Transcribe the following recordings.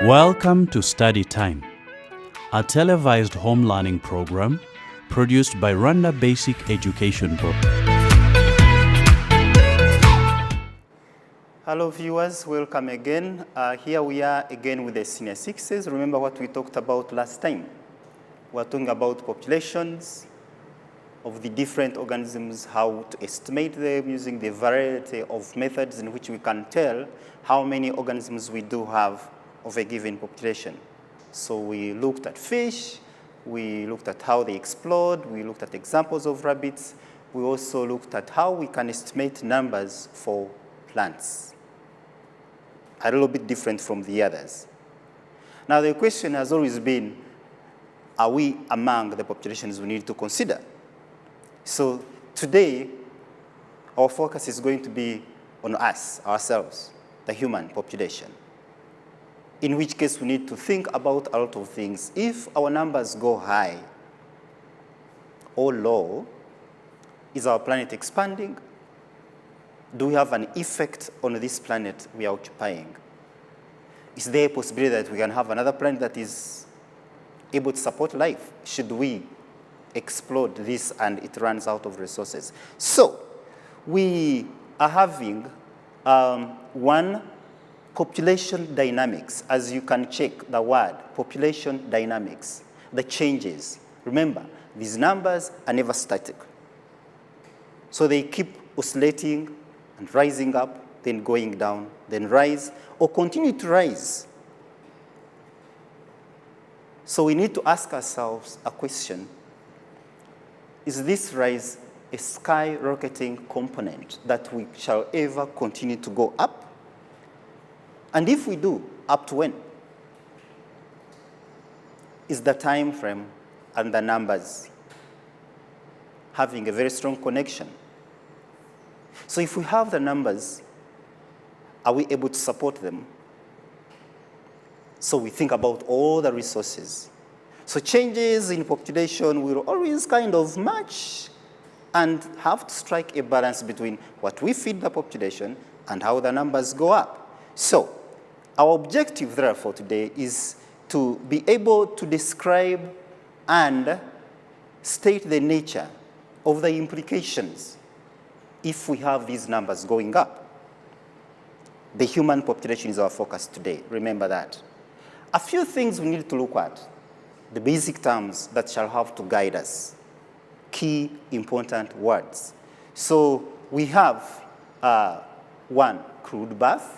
Welcome to Study Time, a televised home learning program produced by Rwanda Basic Education Board. Hello viewers, welcome again. Here we are again with the senior sixes. Remember what we talked about last time. We're talking about populations of the different organisms, how to estimate them using the variety of methods in which we can tell how many organisms we do have of a given population. So we looked at fish, we looked at how they explode, we looked at examples of rabbits, we also looked at how we can estimate numbers for plants. A little bit different from the others. Now the question has always been, are we among the populations we need to consider? So today, our focus is going to be on us, ourselves, the human population. In which case we need to think about a lot of things. If our numbers go high or low, is our planet expanding? Do we have an effect on this planet we are occupying? Is there a possibility that we can have another planet that is able to support life? Should we explode this and it runs out of resources? So we are having one population dynamics. As you can check the word population dynamics, the changes. Remember, these numbers are never static. So they keep oscillating and rising up, then going down, then rise, or continue to rise. So we need to ask ourselves a question. Is this rise a skyrocketing component that we shall ever continue to go up? And if we do, up to when? Is the time frame and the numbers having a very strong connection? So if we have the numbers, are we able to support them? So we think about all the resources. So changes in population will always kind of match and have to strike a balance between what we feed the population and how the numbers go up. So our objective, therefore, today is to be able to describe and state the nature of the implications if we have these numbers going up. The human population is our focus today. Remember that. A few things we need to look at. The basic terms that shall have to guide us. Key important words. So we have one, crude birth.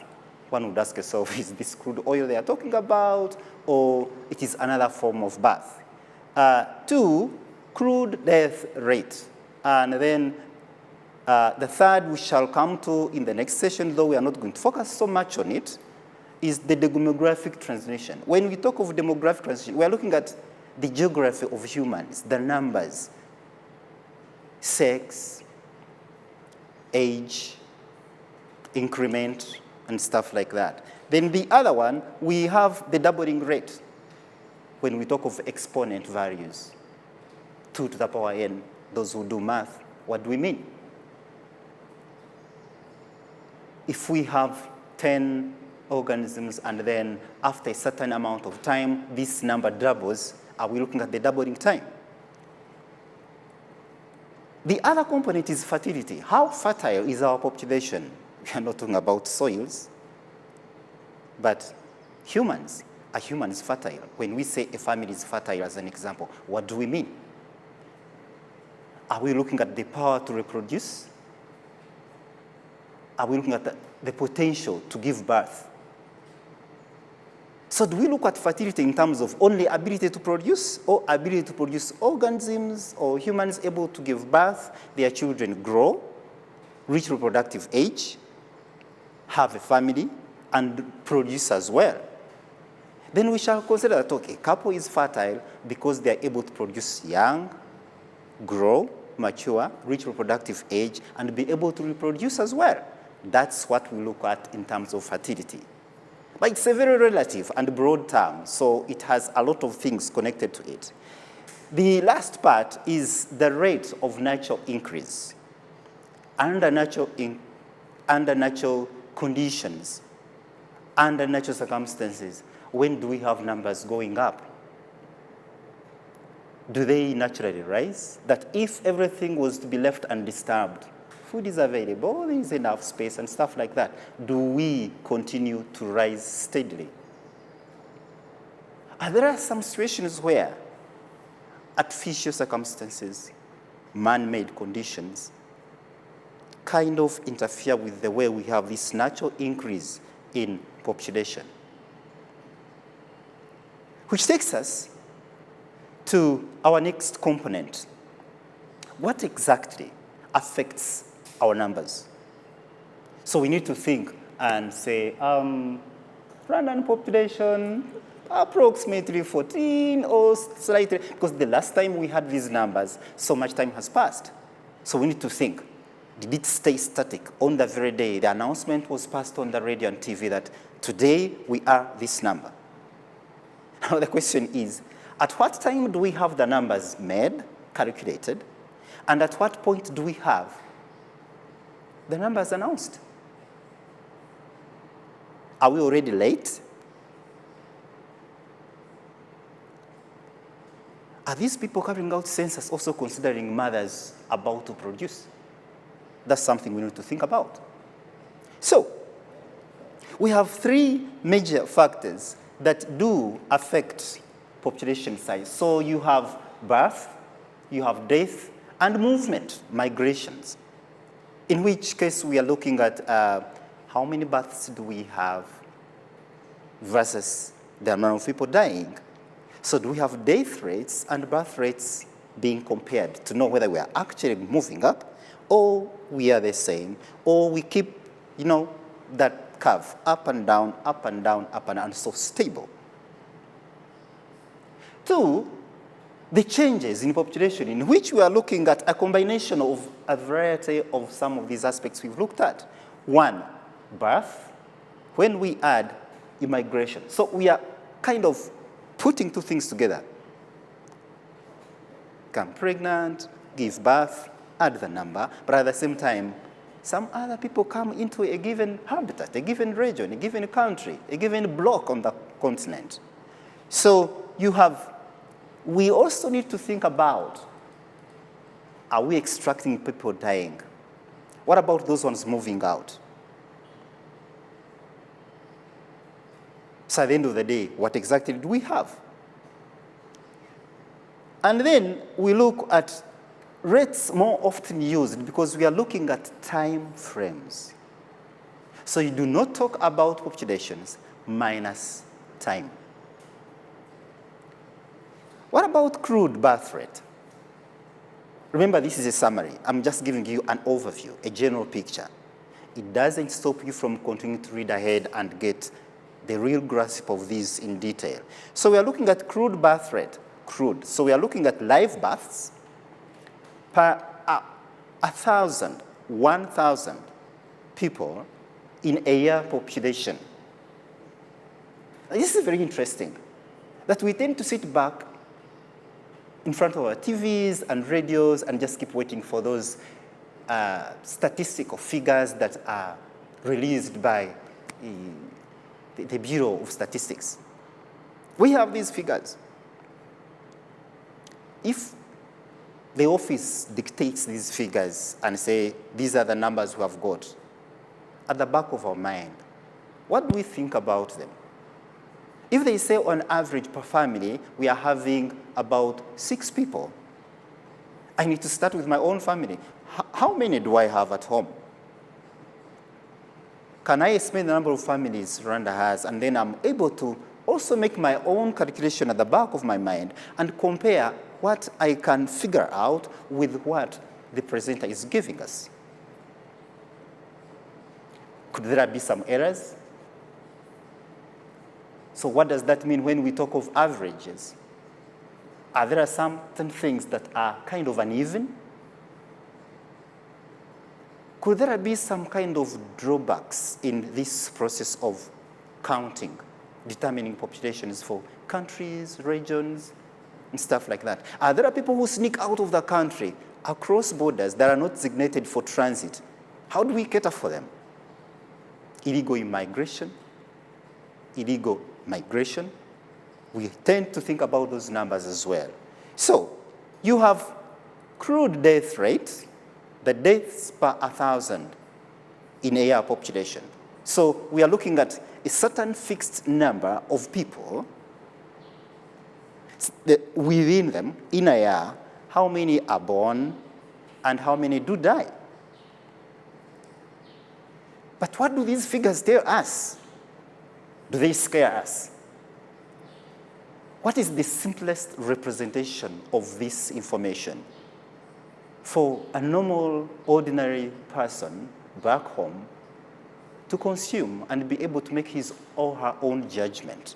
One would ask yourself, is this crude oil they are talking about, or it is another form of birth? Two, crude death rate. And then the third we shall come to in the next session, though we are not going to focus so much on it, is the demographic transition. When we talk of demographic transition, we are looking at the geography of humans, the numbers, sex, age, increment, and stuff like that. Then the other one, we have the doubling rate when we talk of exponent values. 2 to the power n, those who do math, what do we mean? If we have 10 organisms and then after a certain amount of time, this number doubles, are we looking at the doubling time? The other component is fertility. How fertile is our population? We are not talking about soils, but humans. Are humans fertile? When we say a family is fertile, as an example, what do we mean? Are we looking at the power to reproduce? Are we looking at the potential to give birth? So do we look at fertility in terms of only ability to produce, or ability to produce organisms or humans able to give birth, their children grow, reach reproductive age, have a family, and produce as well? Then we shall consider that, okay, a couple is fertile because they are able to produce young, grow, mature, reach reproductive age, and be able to reproduce as well. That's what we look at in terms of fertility. But it's a very relative and broad term, so it has a lot of things connected to it. The last part is the rate of natural increase. Under natural conditions, under natural circumstances, when do we have numbers going up? Do they naturally rise? That if everything was to be left undisturbed, food is available, there is enough space and stuff like that, do we continue to rise steadily? There are some situations where artificial circumstances, man-made conditions, kind of interfere with the way we have this natural increase in population. Which takes us to our next component. What exactly affects our numbers? So we need to think and say, Rwandan population, approximately 14 or slightly, because the last time we had these numbers, so much time has passed. So we need to think, did it stay static on the very day the announcement was passed on the radio and TV that today we are this number? Now the question is, at what time do we have the numbers made, calculated, and at what point do we have the numbers announced? Are we already late? Are these people carrying out census also considering mothers about to produce? That's something we need to think about. So, we have three major factors that do affect population size. So you have birth, you have death, and movement, migrations. In which case we are looking at how many births do we have versus the amount of people dying. So do we have death rates and birth rates being compared to know whether we are actually moving up or we are the same, or we keep, that curve up and down, up and down, up and down, so stable. Two, the changes in population, in which we are looking at a combination of a variety of some of these aspects we've looked at. One, birth, when we add immigration. So we are kind of putting two things together. Become pregnant, give birth, add the number, but at the same time, some other people come into a given habitat, a given region, a given country, a given block on the continent. So we also need to think about, are we extracting people dying? What about those ones moving out? So at the end of the day, what exactly do we have? And then we look at rates more often used because we are looking at time frames. So you do not talk about populations minus time. What about crude birth rate? Remember, this is a summary. I'm just giving you an overview, a general picture. It doesn't stop you from continuing to read ahead and get the real grasp of these in detail. So we are looking at crude birth rate, crude. So we are looking at live births per 1,000 people in a year population. This is very interesting, that we tend to sit back in front of our TVs and radios and just keep waiting for those statistical figures that are released by the Bureau of Statistics. We have these figures. If the office dictates these figures and say, these are the numbers we have got, at the back of our mind, what do we think about them? If they say on average per family, we are having about 6 people, I need to start with my own family. How many do I have at home? Can I estimate the number of families Rwanda has, and then I'm able to also make my own calculation at the back of my mind and compare what I can figure out with what the presenter is giving us? Could there be some errors? So what does that mean when we talk of averages? Are there certain things that are kind of uneven? Could there be some kind of drawbacks in this process of counting, determining populations for countries, regions, and stuff like that? Are there people who sneak out of the country across borders that are not designated for transit? How do we cater for them? Illegal immigration, illegal migration, we tend to think about those numbers as well. So you have crude death rate, the deaths per 1,000 in a year population. So we are looking at a certain fixed number of people within them in a year, how many are born and how many do die. But what do these figures tell us? Do they scare us? What is the simplest representation of this information for a normal, ordinary person back home to consume and be able to make his or her own judgment?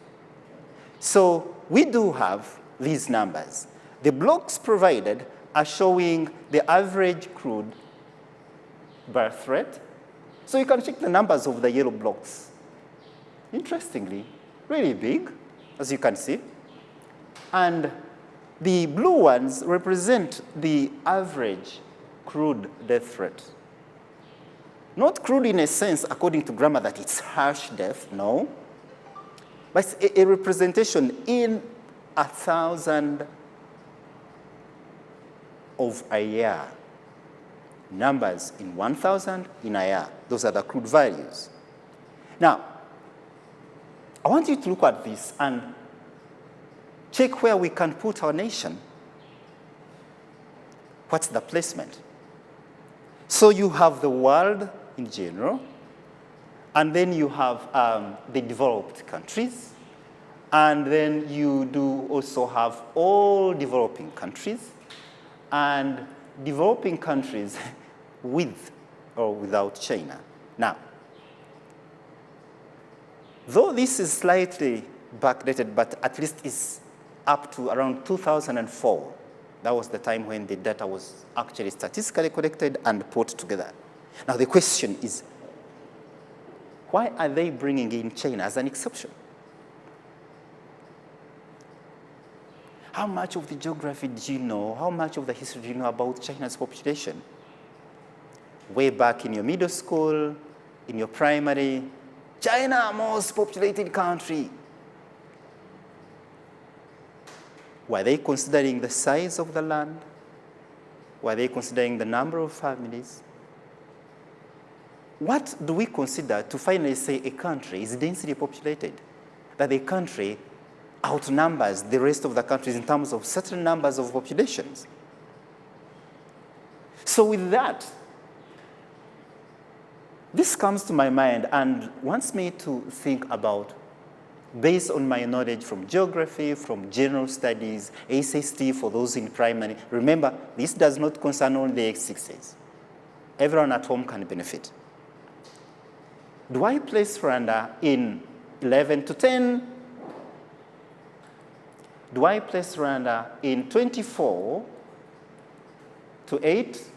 So we do have these numbers. The blocks provided are showing the average crude birth rate. So you can check the numbers of the yellow blocks. Interestingly, really big, as you can see. And the blue ones represent the average crude death rate. Not crude in a sense, according to grammar, that it's harsh death, no. But it's a representation in 1,000 of a year. Numbers in 1,000 in a year. Those are the crude values. Now, I want you to look at this and check where we can put our nation. What's the placement? So you have the world in general, and then you have the developed countries, and then you do also have all developing countries, and developing countries with or without China. Now, though this is slightly backdated, but at least it's up to around 2004. That was the time when the data was actually statistically collected and put together. Now the question is, why are they bringing in China as an exception? How much of the geography do you know? How much of the history do you know about China's population? Way back in your middle school, in your primary, China, most populated country. Were they considering the size of the land? Were they considering the number of families? What do we consider to finally say a country is densely populated? That a country outnumbers the rest of the countries in terms of certain numbers of populations. So with that, this comes to my mind and wants me to think about, based on my knowledge from geography, from general studies, SST for those in primary. Remember, this does not concern only the X6s. Everyone at home can benefit. Do I place Rwanda in 11 to 10? Do I place Rwanda in 24 to 8?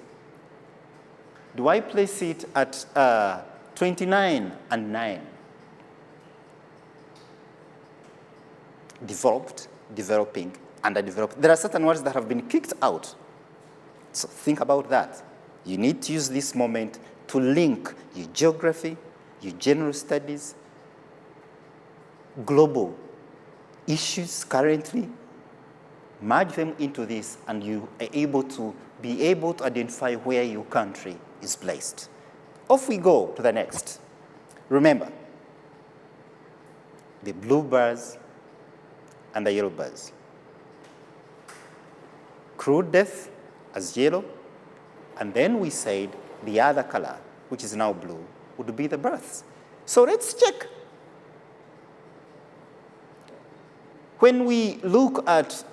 Do I place it at 29 and 9? Developed, developing, underdeveloped. There are certain words that have been kicked out. So think about that. You need to use this moment to link your geography, your general studies, global issues currently, merge them into this, and you are able to identify where your country is placed. Off we go to the next. Remember, the blue bars and the yellow bars. Crude death as yellow, and then we said the other color, which is now blue, would be the births. So let's check. When we look at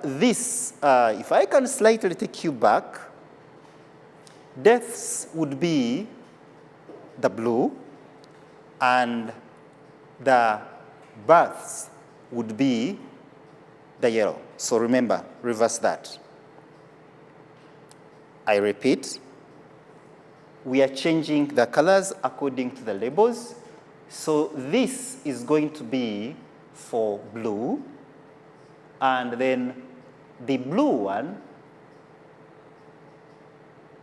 this, if I can slightly take you back, deaths would be the blue, and the births would be the yellow. So remember, reverse that. I repeat, we are changing the colors according to the labels. So this is going to be for blue, and then the blue one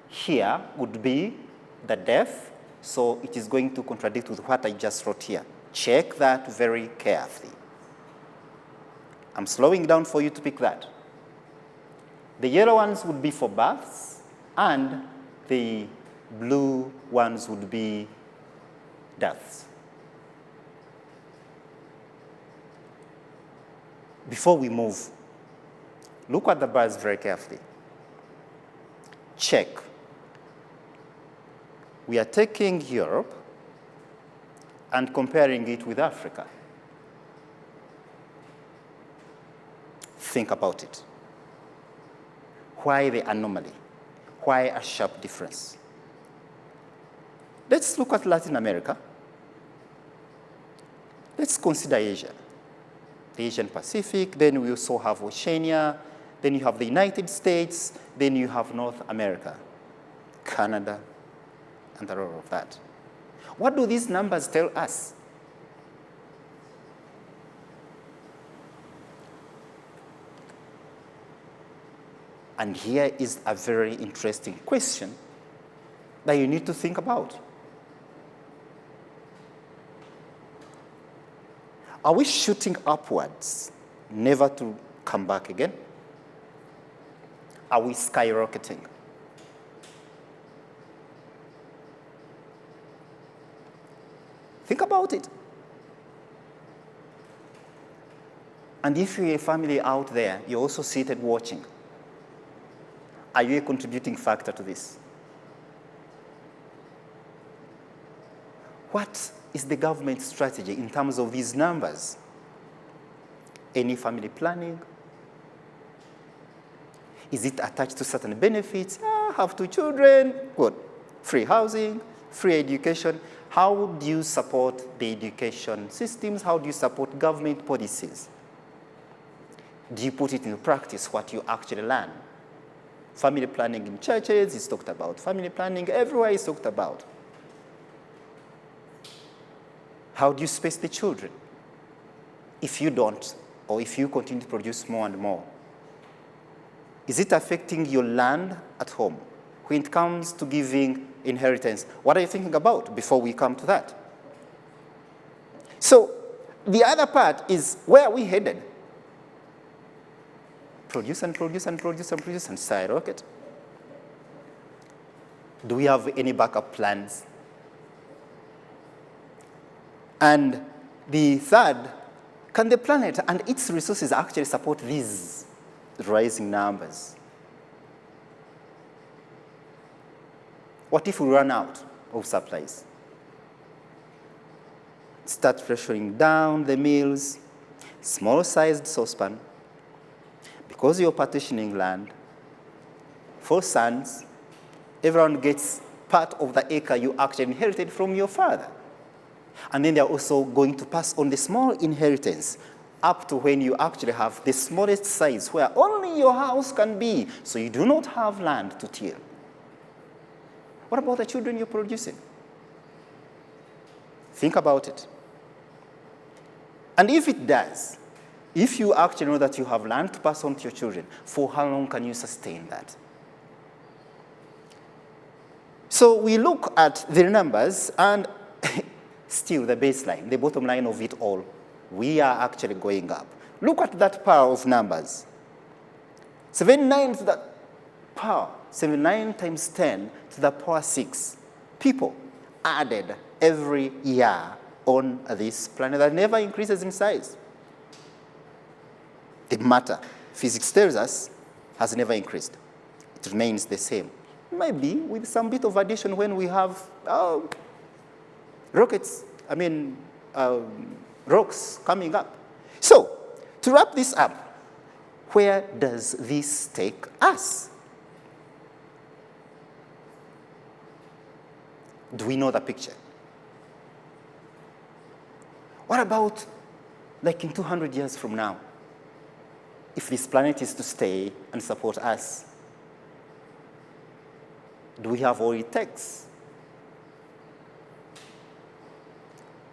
here would be the death, so it is going to contradict with what I just wrote here. Check that very carefully. I'm slowing down for you to pick that. The yellow ones would be for births, and the blue ones would be deaths. Before we move, look at the bars very carefully. Check. We are taking Europe and comparing it with Africa. Think about it. Why the anomaly? Why a sharp difference? Let's look at Latin America. Let's consider Asia. The Asian Pacific, then we also have Oceania, then you have the United States, then you have North America, Canada, and all of that. What do these numbers tell us? And here is a very interesting question that you need to think about. Are we shooting upwards, never to come back again? Are we skyrocketing? Think about it. And if you're a family out there, you're also seated watching. Are you a contributing factor to this? What is the government strategy in terms of these numbers? Any family planning? Is it attached to certain benefits? Have 2 children, good. Free housing, free education. How do you support the education systems? How do you support government policies? Do you put it into practice, what you actually learn? Family planning in churches is talked about. Family planning everywhere is talked about. How do you space the children? If you don't, or if you continue to produce more and more, is it affecting your land at home? When it comes to giving inheritance, what are you thinking about before we come to that? So the other part is, where are we headed? Produce and produce and produce and produce and skyrocket. Do we have any backup plans? And the third, can the planet and its resources actually support these rising numbers? What if we run out of supplies? Start pressuring down the mills, small-sized saucepan, because you're partitioning land, 4 sons, everyone gets part of the acre you actually inherited from your father. And then they're also going to pass on the small inheritance up to when you actually have the smallest size where only your house can be, so you do not have land to till. What about the children you're producing? Think about it. And if it does, if you actually know that you have land to pass on to your children, for how long can you sustain that? So we look at the numbers, and still the baseline, the bottom line of it all, we are actually going up. Look at that power of numbers. 79 to the power, 79 times 10 to the power 6 people added every year on this planet that never increases in size. The matter, physics tells us, has never increased. It remains the same. Maybe with some bit of addition when we have rocks coming up. So, to wrap this up, where does this take us? Do we know the picture? What about, like in 200 years from now, if this planet is to stay and support us? Do we have all it takes?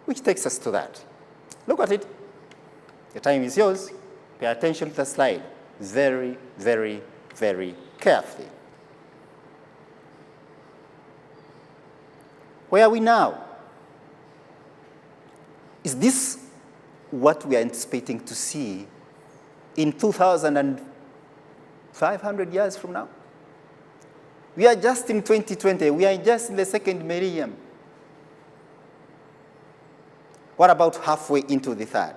Which takes us to that. Look at it. The time is yours. Pay attention to the slide very, very, very carefully. Where are we now? Is this what we are anticipating to see in 2,500 years from now? We are just in 2020. We are just in the second millennium. What about halfway into the third?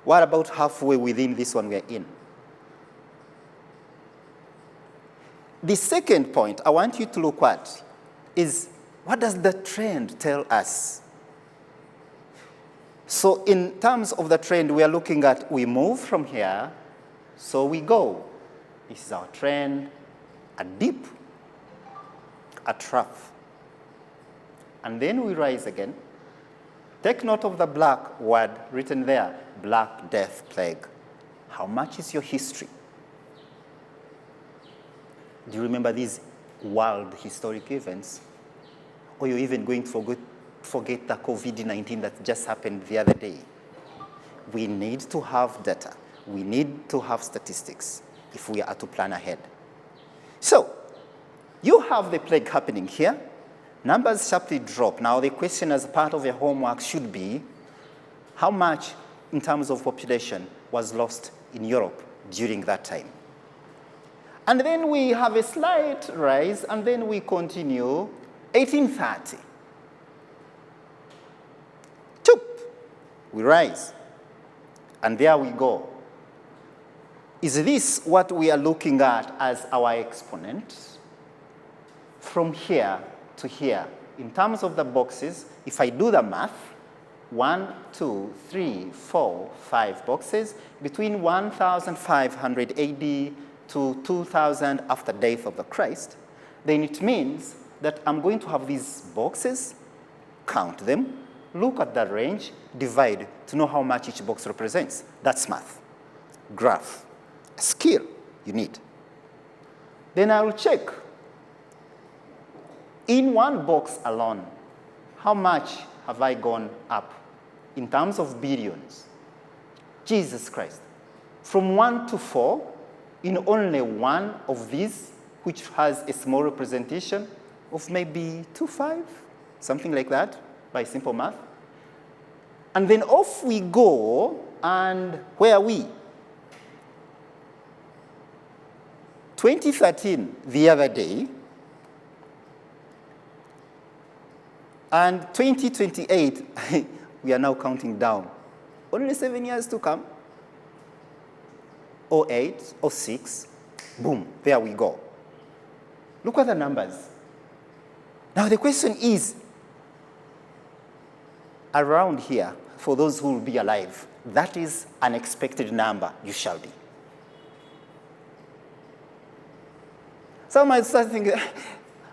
What about halfway within this one we are in? The second point I want you to look at is, what does the trend tell us? So in terms of the trend, we are looking at, we move from here, so we go. This is our trend, a dip, a trough. And then we rise again. Take note of the black word written there, Black Death Plague. How much is your history? Do you remember these world historic events? Or you're even going to forget the COVID-19 that just happened the other day? We need to have data. We need to have statistics if we are to plan ahead. So, you have the plague happening here. Numbers sharply drop. Now, the question as part of your homework should be, how much in terms of population was lost in Europe during that time? And then we have a slight rise, and then we continue 1830. Choop! We rise. And there we go. Is this what we are looking at as our exponent? From here to here, in terms of the boxes, if I do the math, 1, 2, 3, 4, 5 boxes, between 1,500 AD to 2,000 after death of the Christ, then it means that I'm going to have these boxes, count them, look at that range, divide to know how much each box represents. That's math. Graph. A skill you need. Then I will check. In one box alone, how much have I gone up in terms of billions? Jesus Christ. From 1 to 4, in only one of these, which has a small representation of maybe 2, 5, something like that, by simple math. And then off we go, and where are we? 2013, the other day, and 2028, we are now counting down. Only 7 years to come. 08, 06, boom, there we go. Look at the numbers. Now the question is, around here, for those who will be alive, that is an expected number, you shall be. Some might start thinking,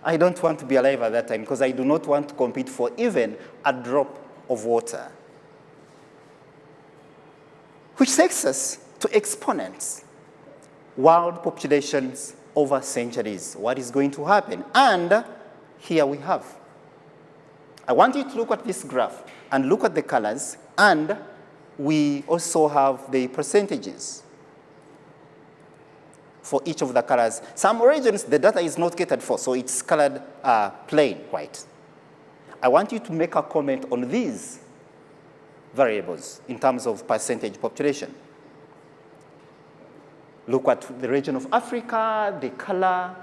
I don't want to be alive at that time because I do not want to compete for even a drop of water. Which takes us to exponents. World populations over centuries. What is going to happen? And here we have. I want you to look at this graph and look at the colors, and we also have the percentages for each of the colors. Some regions, the data is not catered for, so it's colored plain white. I want you to make a comment on these variables in terms of percentage population. Look at the region of Africa, the color,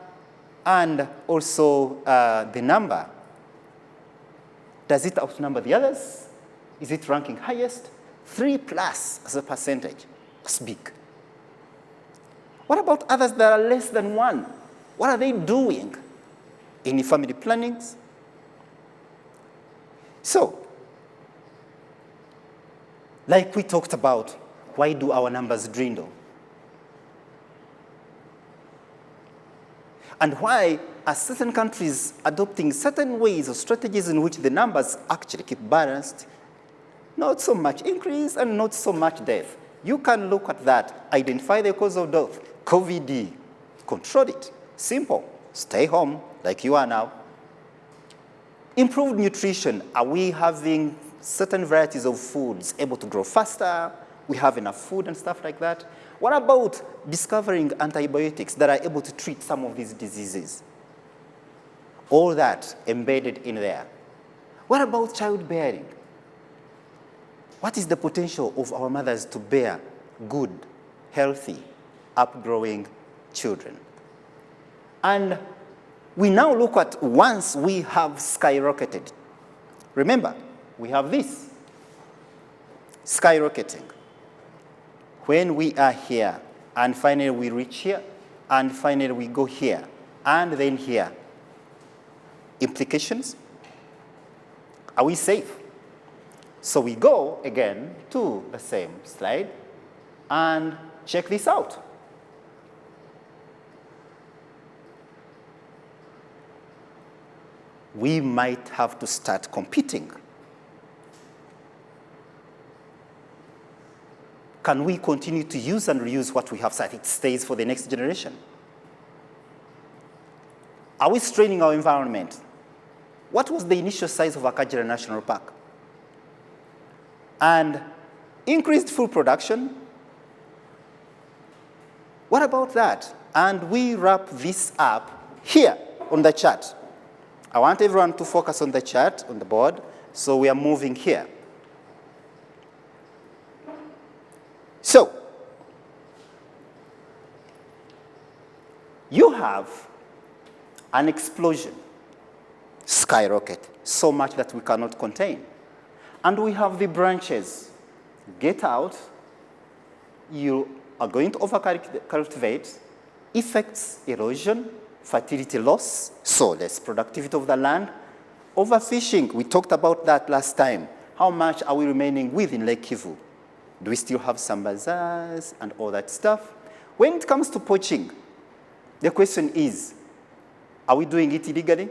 and also the number. Does it outnumber the others? Is it ranking highest? 3+ as a percentage. That's big. What about others that are less than 1? What are they doing? Any family plannings? So, like we talked about, why do our numbers dwindle? And why are certain countries adopting certain ways or strategies in which the numbers actually keep balanced? Not so much increase and not so much death. You can look at that, identify the cause of death, COVID, control it. Simple. Stay home like you are now. Improved nutrition. Are we having certain varieties of foods able to grow faster? We have enough food and stuff like that. What about discovering antibiotics that are able to treat some of these diseases? All that embedded in there. What about childbearing? What is the potential of our mothers to bear good, healthy, upgrowing children? And we now look at once we have skyrocketed. Remember, we have this, skyrocketing. When we are here, and finally we reach here, and finally we go here, and then here. Implications? Are we safe? So we go again to the same slide and check this out. We might have to start competing. Can we continue to use and reuse what we have so that it stays for the next generation? Are we straining our environment? What was the initial size of Akagera National Park? And increased food production? What about that? And we wrap this up here on the chart. I want everyone to focus on the chart on the board, so we are moving here. So, you have an explosion, skyrocket, so much that we cannot contain. And we have the branches. Get out, you are going to over-cultivate, effects erosion, fertility loss, so less productivity of the land. Overfishing, we talked about that last time. How much are we remaining with in Lake Kivu? Do we still have some bazaars and all that stuff? When it comes to poaching, the question is, are we doing it illegally?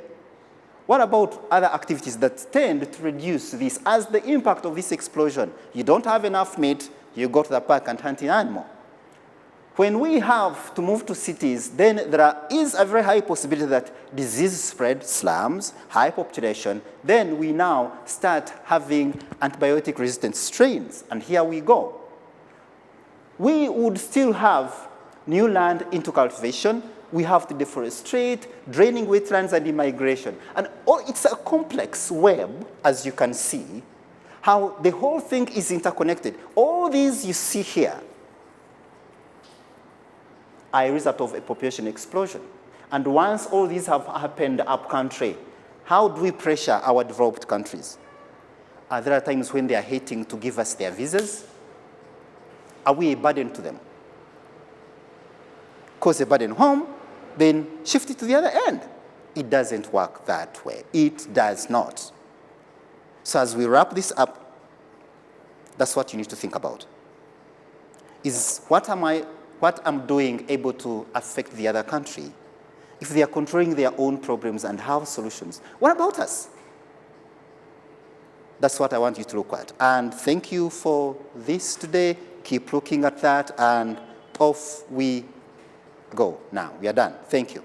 What about other activities that tend to reduce this as the impact of this explosion? You don't have enough meat, you go to the park and hunt an animal. When we have to move to cities, then there is a very high possibility that disease spread, slums, high population, then we now start having antibiotic-resistant strains, and here we go. We would still have new land into cultivation. We have to deforestate, draining wetlands and immigration. And it's a complex web, as you can see, how the whole thing is interconnected. All these you see here are a result of a population explosion. And once all these have happened upcountry, how do we pressure our developed countries? Are there times when they are hating to give us their visas? Are we a burden to them? Cause a burden home, then shift it to the other end. It doesn't work that way. It does not. So as we wrap this up, that's what you need to think about. Is what I'm doing able to affect the other country? If they are controlling their own problems and have solutions, what about us? That's what I want you to look at. And thank you for this today. Keep looking at that, and off we go now. We are done. Thank you.